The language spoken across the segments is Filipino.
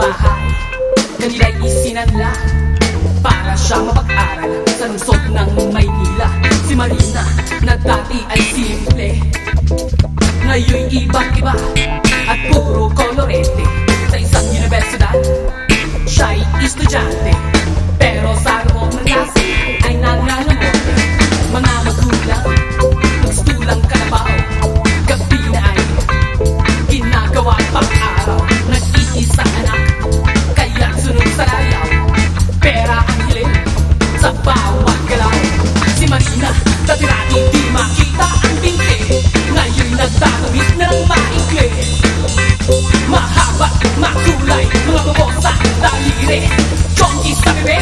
bahay, kanila'y isinanla para siya mapag-aral sa lungsod ng Maynila. Si Marina na dati ay simple, ngayon'y iba't iba at puro kolorete. Sa isang universidad, siya'y estudyante, pero sa loob ng klase ay nangangamote. Mga magulang, nagstulang kalabaw, gabi na ay ginagawa pang araw. Nag-iisang anak, kaya sunod sa layaw, pera ang hiling sa bawat galaw. Si Marina, dati-dati di makita ang binti, ngayon'y nagtatawid ng maikli. Mahaba, makulay, mga babosa, daliri, chonky sa bebe,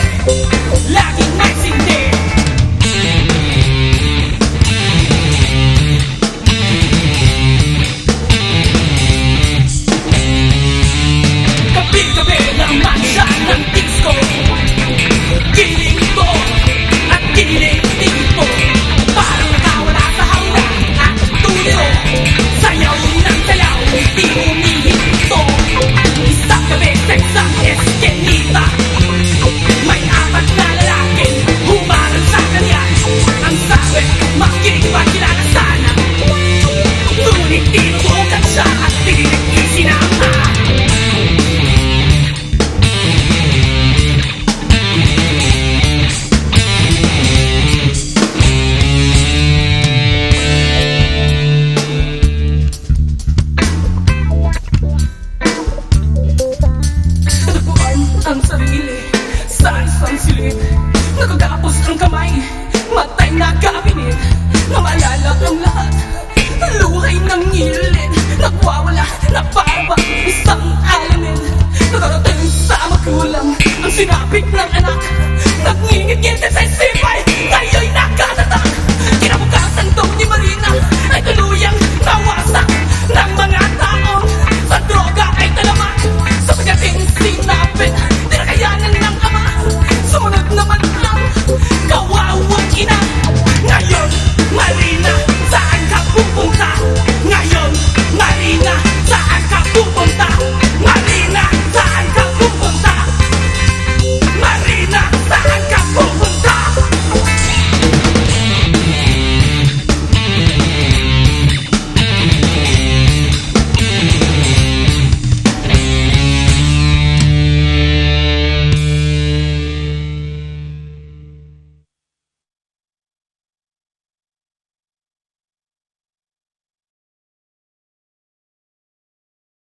laging may sindi. Gabi-gabi naman siya ng disco, giling ito at giling dito, parang nakawala sa hawla at tuliro. Sayaw ng sayaw, di humihinto. Isang gabi sa isang eskenita, may apat na lalaking humarang sa kanya. Ang sabi, makikipagkilala sana, ngunit tinutukan siya at tininig isinama. Ang sarili sa isang silid, nakagapos ang kamay, matay na kabinet. Namalala ang lahat, luhay ng ngilid, nagwawala na parang isang alamin. Nakarating sa magulang ang sinapit ng